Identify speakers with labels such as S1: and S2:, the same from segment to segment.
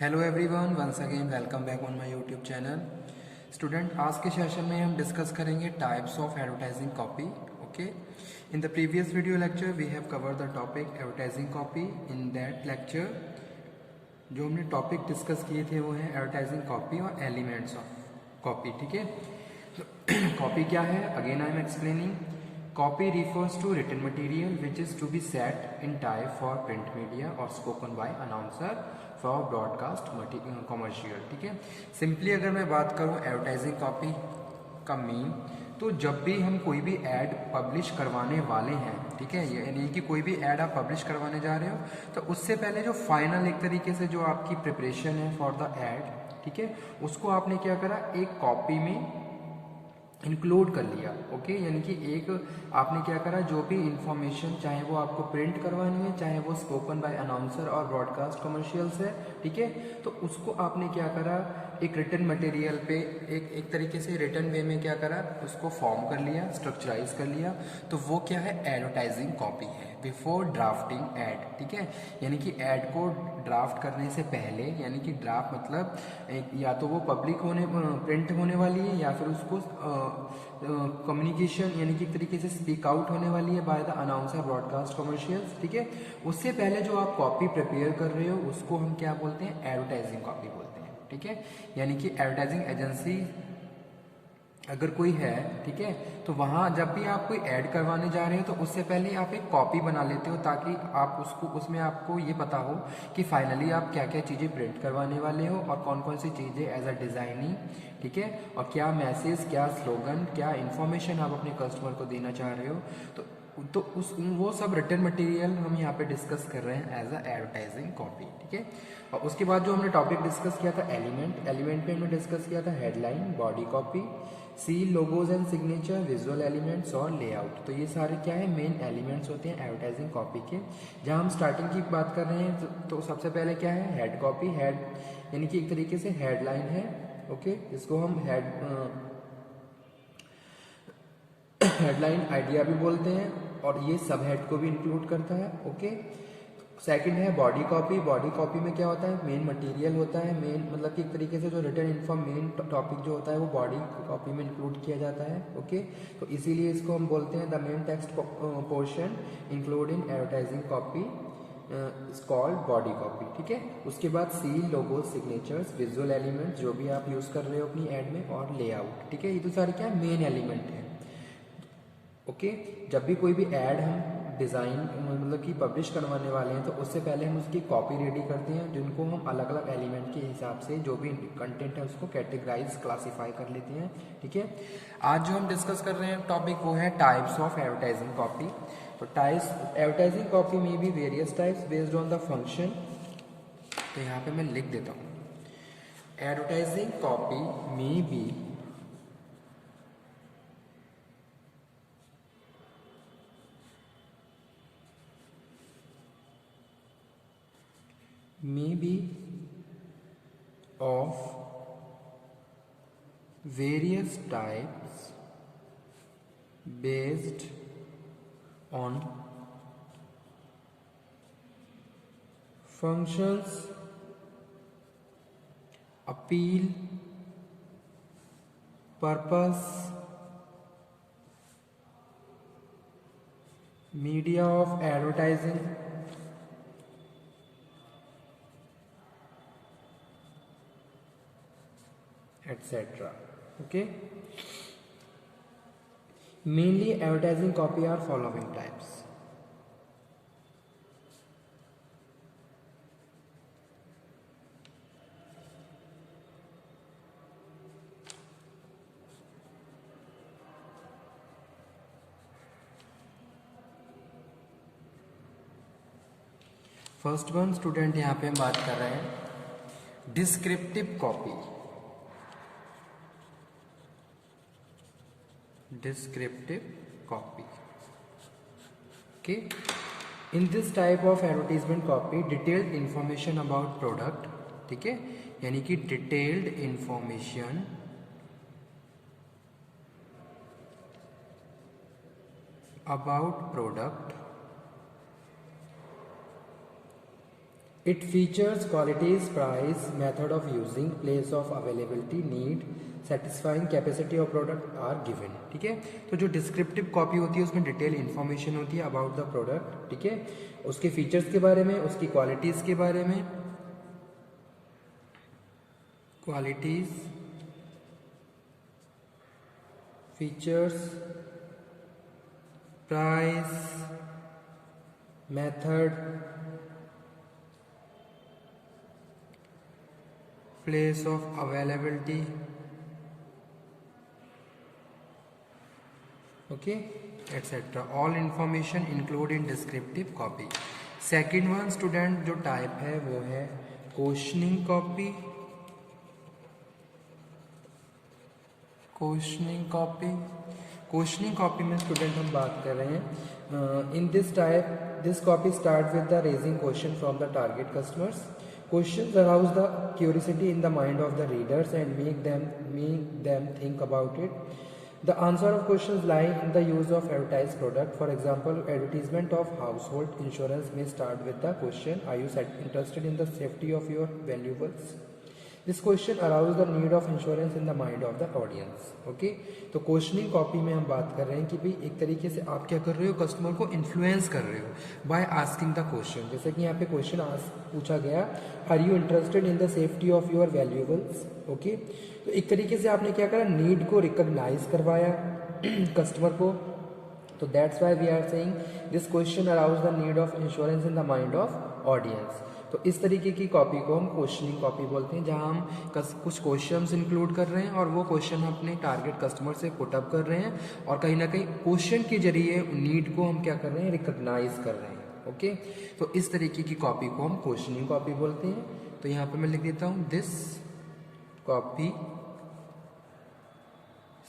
S1: Hello everyone, once again welcome back on my YouTube channel. Student, आज के session में हम डिस्कस करेंगे types of advertising copy. Okay, in the previous video lecture we have cover the topic advertising copy. In that lecture जो हमने topic discuss किए थे वो है एडवर्टाइजिंग कॉपी और एलिमेंट्स ऑफ कॉपी। ठीक है, कॉपी क्या है? Again I am explaining. Copy refers to written material which is to be set in type for print media or spoken by announcer for broadcast commercial। ठीक है, simply अगर मैं बात करूं एडवर्टाइजिंग कॉपी का मीन, तो जब भी हम कोई भी एड पब्लिश करवाने वाले हैं, ठीक है, यानी कि कोई भी एड आप पब्लिश करवाने जा रहे हो, तो उससे पहले जो फाइनल एक तरीके से जो आपकी प्रिपरेशन है फॉर द एड, ठीक है, उसको आपने क्या करा, एक कॉपी में इंक्लूड कर लिया। ओके, यानी कि एक आपने क्या करा, जो भी इंफॉर्मेशन चाहे वो आपको प्रिंट करवानी है, चाहे वो स्पोकन बाय अनाउंसर और ब्रॉडकास्ट कमर्शियल्स है, ठीक है, तो उसको आपने क्या करा, एक रिटन मटेरियल पे एक तरीके से रिटन वे में क्या करा, उसको फॉर्म कर लिया, स्ट्रक्चराइज कर लिया। तो वो क्या है, एडवर्टाइजिंग कॉपी है बिफोर ड्राफ्टिंग एड। ठीक है, यानी कि एड को ड्राफ्ट करने से पहले, यानी कि ड्राफ्ट मतलब या तो वो पब्लिक होने प्रिंट होने वाली है, या फिर उसको कम्युनिकेशन यानी कि एक तरीके से स्पीक आउट होने वाली है by the announcer broadcast commercials. ठीक है, उससे पहले जो आप कॉपी प्रिपेयर कर रहे हो उसको हम क्या बोलते हैं, एडवर्टाइजिंग कॉपी बोलते हैं। ठीक है, यानी कि एडवर्टाइजिंग एजेंसी अगर कोई है, ठीक है, तो वहाँ जब भी आप कोई ऐड करवाने जा रहे हो तो उससे पहले आप एक कॉपी बना लेते हो, ताकि आप उसको उसमें आपको ये पता हो कि फाइनली आप क्या क्या चीज़ें प्रिंट करवाने वाले हो और कौन कौन सी चीज़ें एज अ डिज़ाइनिंग, ठीक है, और क्या मैसेज, क्या स्लोगन, क्या इन्फॉर्मेशन आप अपने कस्टमर को देना चाह रहे हो। तो उस वो सब रिटन मटेरियल हम यहाँ पे डिस्कस कर रहे हैं एज अ एडवर्टाइजिंग कॉपी। ठीक है, और उसके बाद जो हमने टॉपिक डिस्कस किया था एलिमेंट पे हमने डिस्कस किया था headline, body copy, seal, logos and signature, visual elements और लेआउट। तो ये सारे क्या है, मेन एलिमेंट्स होते हैं एडवर्टाइजिंग कॉपी के। जहाँ हम स्टार्टिंग की बात कर रहे हैं तो सबसे पहले क्या है, हेड कॉपी। हेड यानी कि एक तरीके से हेडलाइन है। ओके, इसको हम हेडलाइन आइडिया भी बोलते हैं, और ये सब हेड को भी इंक्लूड करता है। ओके, सेकंड है बॉडी कॉपी। बॉडी कॉपी में क्या होता है, मेन मटेरियल होता है, मेन मतलब कि एक तरीके से जो रिटन इन्फॉर्म मेन टॉपिक जो होता है वो बॉडी कॉपी में इंक्लूड किया जाता है। ओके, तो इसीलिए इसको हम बोलते हैं the main text portion include in advertising copy is called body copy. ठीक है, उसके बाद सील, लोगो, सिग्नेचर्स, विजुअल एलिमेंट जो भी आप यूज कर रहे हो अपनी एड में, और लेआउट। ठीक है, ये तो सारे क्या मेन एलिमेंट है। ओके, जब भी कोई भी ऐड हम डिज़ाइन मतलब कि पब्लिश करवाने वाले हैं तो उससे पहले हम उसकी कॉपी रेडी करते हैं, जिनको हम अलग अलग एलिमेंट के हिसाब से जो भी कंटेंट है उसको कैटेगराइज क्लासीफाई कर लेते हैं। ठीक है, आज जो हम डिस्कस कर रहे हैं टॉपिक वो है टाइप्स ऑफ एडवर्टाइजिंग कॉपी। तो टाइप्स एडवर्टाइजिंग कॉपी में भी various types based on the function. तो यहाँ पे मैं लिख देता हूँ, एडवर्टाइजिंग कॉपी में B may be of various types based on functions, appeal, purpose, media of advertising, etc. Okay, mainly advertising copy are following types. First one student, यहाँ पे हम बात कर रहे हैं descriptive copy. Descriptive copy. Okay, in this type of advertisement copy detailed information about product, ठीक है, यानी कि detailed information about product it features qualities, price, method of using, place of availability, need, satisfying capacity of product are given. ठीक है, तो जो descriptive copy होती है उसमें डिटेल इन्फॉर्मेशन होती है अबाउट द प्रोडक्ट। ठीक है, उसके फीचर्स के बारे में, उसकी क्वालिटीज के बारे में, qualities, features, price, method, place of availability, okay, etcetera. All information include in descriptive copy. Second one student जो टाइप है वो है questioning copy. Questioning copy, questioning copy में स्टूडेंट हम बात कर रहे हैं in this type this copy start with the raising question from the target customers. Questions arouse the curiosity in the mind of the readers and make them think about it. The answer of questions lie in the use of advertised product. For example, advertisement of household insurance may start with the question, "Are you interested in the safety of your valuables?" This question arouses the need of insurance in the mind of the audience. Okay? तो questioning copy में हम बात कर रहे हैं कि भाई एक तरीके से आप क्या कर रहे हो, कस्टमर को इन्फ्लुएंस कर रहे हो बाय आस्किंग द क्वेश्चन। जैसे कि यहाँ पे क्वेश्चन पूछा गया, are you interested in the safety of your valuables. Okay, तो एक तरीके से आपने क्या करा, नीड को रिकॉग्नाइज करवाया कस्टमर को। तो that's why we are saying this question arouse the need of insurance in the mind of audience. तो इस तरीके की कॉपी को हम क्वेश्चनिंग कॉपी बोलते हैं, जहां हम कुछ क्वेश्चंस इंक्लूड कर रहे हैं और वो क्वेश्चन अपने टारगेट कस्टमर से पुट अप कर रहे हैं और कहीं ना कहीं क्वेश्चन के जरिए नीड को हम क्या कर रहे हैं, रिकॉग्नाइज कर रहे हैं। ओके, तो इस तरीके की कॉपी को हम क्वेश्चनिंग कॉपी बोलते हैं। तो यहाँ पे मैं लिख देता हूँ, this copy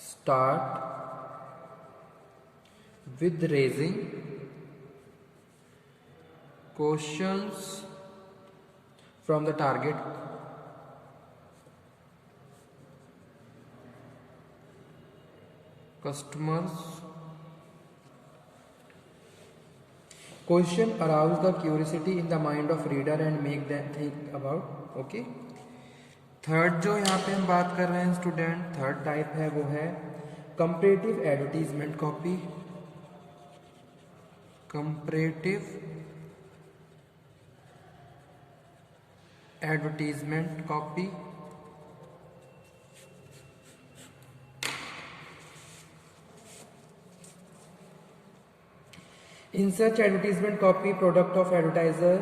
S1: start with raising questions from the target customers. Question arouse the curiosity in the mind of reader and make them think about. Okay, third जो यहाँ पे हम बात कर रहे हैं स्टूडेंट, थर्ड टाइप है वो है comparative advertisement copy. Comparative advertisement copy. In such advertisement copy, product of advertiser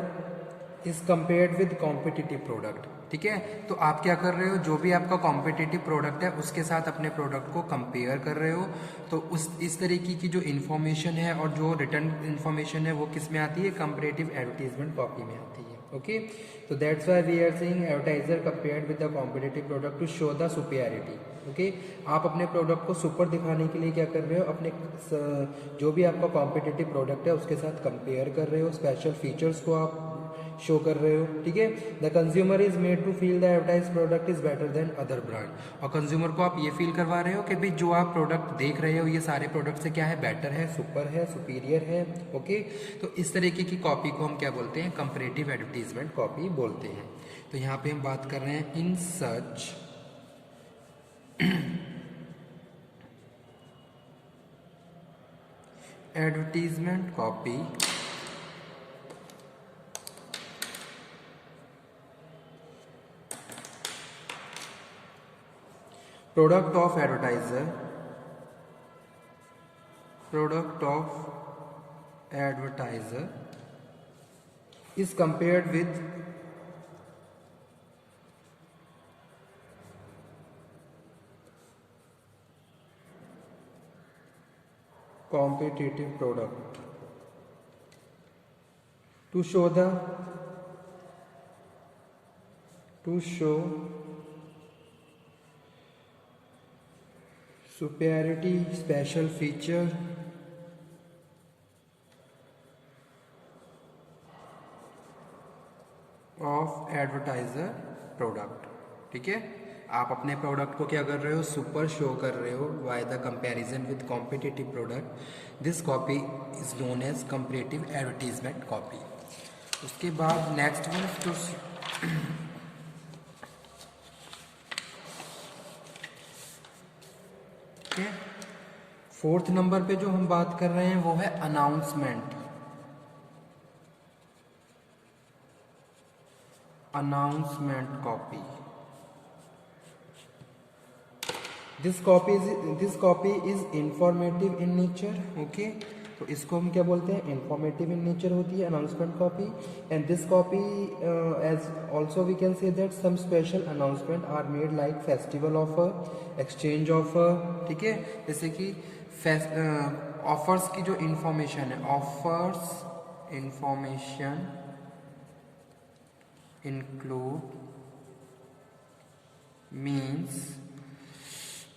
S1: is compared with competitive product. ठीक है, तो आप क्या कर रहे हो, जो भी आपका कॉम्पिटिटिव प्रोडक्ट है उसके साथ अपने प्रोडक्ट को कंपेयर कर रहे हो। तो इस तरीके की जो इन्फॉर्मेशन है और जो रिटर्न इन्फॉर्मेशन है वो किस में आती है, कंपैरेटिव एडवर्टीजमेंट कॉपी में आती है। ओके, तो that's why we are saying advertiser compared with the competitive product to show the superiority. Okay, आप अपने प्रोडक्ट को सुपर दिखाने के लिए क्या कर रहे हो, अपने जो भी आपका कॉम्पिटिटिव प्रोडक्ट है उसके साथ कंपेयर कर रहे हो, स्पेशल फीचर्स को आप शो कर रहे हो। ठीक है, the consumer is made to feel the advertise product is better than other brand. और कंज्यूमर को आप ये फील करवा रहे हो कि भाई जो आप प्रोडक्ट देख रहे हो ये सारे प्रोडक्ट से क्या है, बेटर है, सुपर है, सुपीरियर है। ओके, तो इस तरीके की कॉपी को हम क्या बोलते हैं, कंपैरेटिव एडवर्टीजमेंट कॉपी बोलते हैं। तो यहाँ पे हम बात कर रहे हैं in such advertisement copy product of advertiser is compared with competitive product to show superiority, special feature of advertiser product। ठीक है, आप अपने प्रोडक्ट को क्या कर रहे हो, सुपर शो कर रहे हो by the comparison with competitive product. This copy is known as comparative advertisement copy. उसके बाद नेक्स्ट वन जो फोर्थ नंबर पे जो हम बात कर रहे हैं वो है announcement. Announcement copy. This copy is informative in nature. Okay, तो इसको हम क्या बोलते हैं, इंफॉर्मेटिव इन नेचर होती है announcement copy. And this copy as also we can say that some special announcement are made like festival offer, exchange offer. ठीक है, जैसे कि ऑफर्स की जो इंफॉर्मेशन है, offers information include means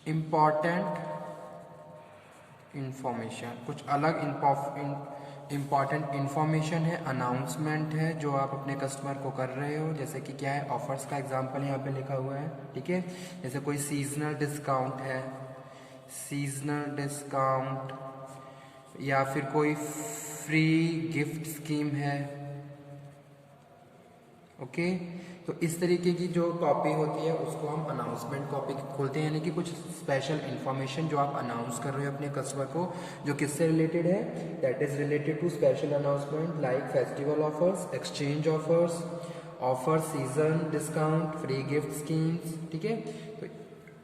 S1: important information, कुछ अलग इम्पॉर्टेंट इंफॉर्मेशन है, अनाउंसमेंट है जो आप अपने कस्टमर को कर रहे हो। जैसे कि क्या है, ऑफर्स का एग्जांपल यहाँ पे लिखा हुआ है। ठीक है, जैसे कोई सीजनल डिस्काउंट है, सीजनल डिस्काउंट, या फिर कोई फ्री गिफ्ट स्कीम है। ओके, तो इस तरीके की जो कॉपी होती है उसको हम अनाउंसमेंट कॉपी खोलते हैं, यानी कि कुछ स्पेशल इन्फॉर्मेशन जो आप अनाउंस कर रहे हो अपने कस्टमर को, जो किससे रिलेटेड है, that is related to special announcement like festival offers, exchange offers, offer season discount, free gift schemes. ठीक है, तो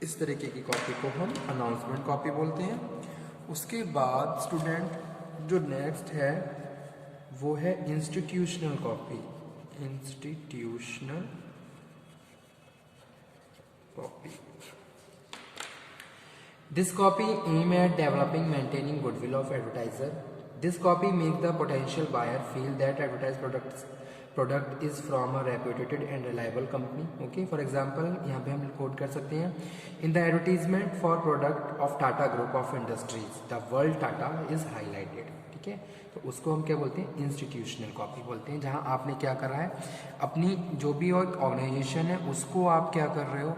S1: इस तरीके की कॉपी को हम अनाउंसमेंट कॉपी बोलते हैं। उसके बाद स्टूडेंट जो नेक्स्ट है वो है institutional copy. Institutional copy. This copy aim at developing, maintaining goodwill of advertiser. This copy make the potential buyer feel that advertised product is from a reputed and reliable company. Okay, for example यहाँ पे हम code कर सकते हैं, in the advertisement for product of Tata Group of Industries, the word Tata is highlighted. ठीक है, तो उसको हम क्या बोलते हैं, इंस्टीट्यूशनल कॉपी बोलते हैं, जहां आपने क्या करा है, अपनी जो भी एक ऑर्गेनाइजेशन है उसको आप क्या कर रहे हो,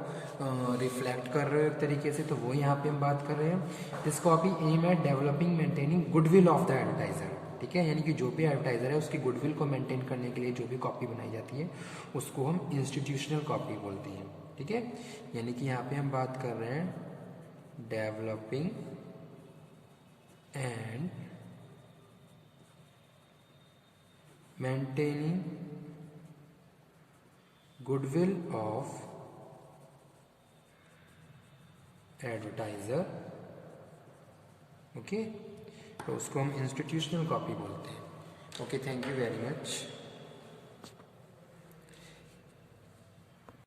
S1: रिफ्लेक्ट कर रहे हो एक तरीके से, तो वो यहाँ पे हम बात कर रहे हैं। This copy aim at developing maintaining goodwill of the advertiser. ठीक है, यानी कि जो भी एडवर्टाइजर है उसकी गुडविल को मेंटेन करने के लिए जो भी कॉपी बनाई जाती है उसको हम इंस्टीट्यूशनल कॉपी बोलते हैं। ठीक है, यानी कि यहाँ पे हम बात कर रहे हैं developing and maintaining goodwill of advertiser। Okay, तो उसको हम इंस्टीट्यूशनल कॉपी बोलते हैं। Okay, thank you very much.